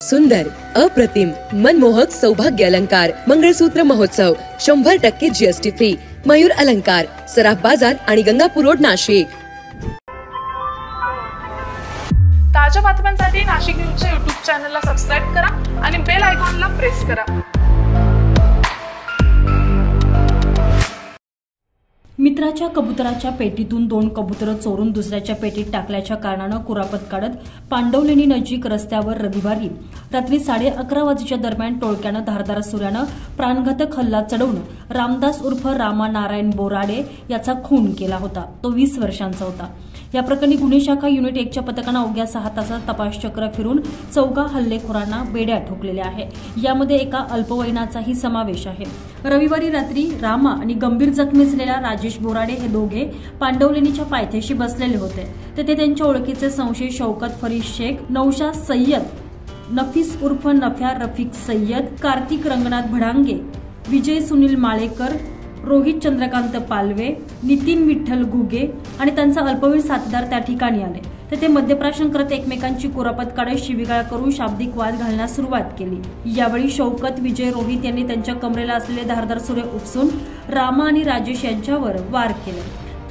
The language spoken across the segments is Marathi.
सुंदर, अप्रतिम, मनमोहक सौभाग्य अलंकार मंगळसूत्र महोत्सव 100% जीएसटी फ्री. मयूर अलंकार, सराफ बाजार आणि गंगापूर रोड, नाशिक. ताज्या बातम्यांसाठी नाशिक न्यूजच्या YouTube चॅनलला सबस्क्राइब करा आणि बेल आयकॉनला प्रेस करा. मित्राच्या कबुतराच्या पेटीतून 2 कबुतर चोरून दुसऱ्याच्या पेटीत टाकल्याच्या कारणानं कुरापत काढत पांडवलेणी नजीक रस्त्यावर रविवारी रात्री 11:30 वाजेच्या दरम्यान टोळक्यानं धारदार सुऱ्यानं प्राणघातक हल्ला चढवून रामदास उर्फ रामा नारायण बोराडे याचा खून केला होता. तो 20 वर्षांचा होता. या प्रकरणी गुन्हे शाखा युनिट 1च्या पथकानं अवघ्या 6 तासात तपासचक्र फिरून 4 हल्लेखोरांना बेड्या ठोकलेल्या आहे. यामध्ये एका अल्पवयीनाचाही समावेश आहे. रविवारी रात्री रामा आणि गंभीर जखमी झालेल्या राजेश बोराडे हे दोघे पांडवलेणीच्या पायथ्याशी बसलेले होते. तेथे त्यांच्या ओळखीचे संशयित शौकत फरीद शेख, नौशाद सय्यद, नफीस उर्फ नफ्या रफिक सय्यद, कार्तिक रंगनाथ भडांगे, विजय सुनील माळेकर, रोहित चंद्रकांत पालवे, नितीन विठ्ठल घुगे आणि त्यांचा अल्पवयीन साथीदार त्या ठिकाणी आले. तेथे मद्यप्राशन करत एकमेकांची कुरापत काढत शिवीगाळ करून शाब्दिक वाद घालण्यास सुरुवात केली. यावेळी शौकत, विजय, रोहित यांनी त्यांच्या कमरेला असलेले धारदार सुरे उपसून रामा आणि राजेश यांच्यावर वार केले.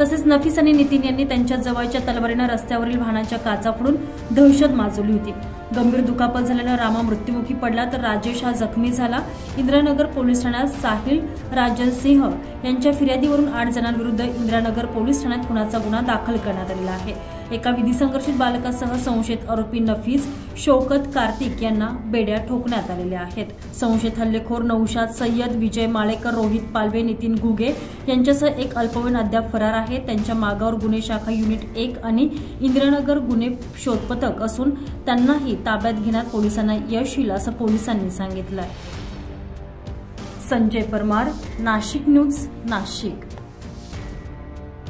तसेच नफीस आणि नितीन यांनी त्यांच्या जवळच्या तलवारीनं रस्त्यावरील वाहनाच्या काचा फोडून दहशत माजवली होती. गंभीर दुखापत झाल्यानं रामा मृत्युमुखी पडला तर राजेश हा जखमी झाला. इंदिरानगर पोलीस ठाण्यात साहिल राजन सिंह यांच्या फिर्यादीवरून 8 जणांविरुद्ध इंदिरानगर पोलीस ठाण्यात खुनाचा गुन्हा दाखल करण्यात आलेला आहे. एका विधिसंघर्षित बालकासह संशयित आरोपी नफीस, शौकत, कार्तिक यांना बेड्या ठोकण्यात आलेल्या आहेत. संशयित हल्लेखोर नौशाद सय्यद, विजय माळेकर, रोहित पालवे, नितीन घुगे यांच्यासह एक अल्पवयीन अद्याप फरार आहे. त्यांच्या मागावर गुन्हे शाखा युनिट 1 आणि इंदिरानगर गुन्हे शोध पथक असून त्यांनाही ताब्यात घेण्यात पोलिसांना यश येईल असं पोलिसांनी सांगितलं. संजय परमार, नाशिक न्यूज, नाशिक.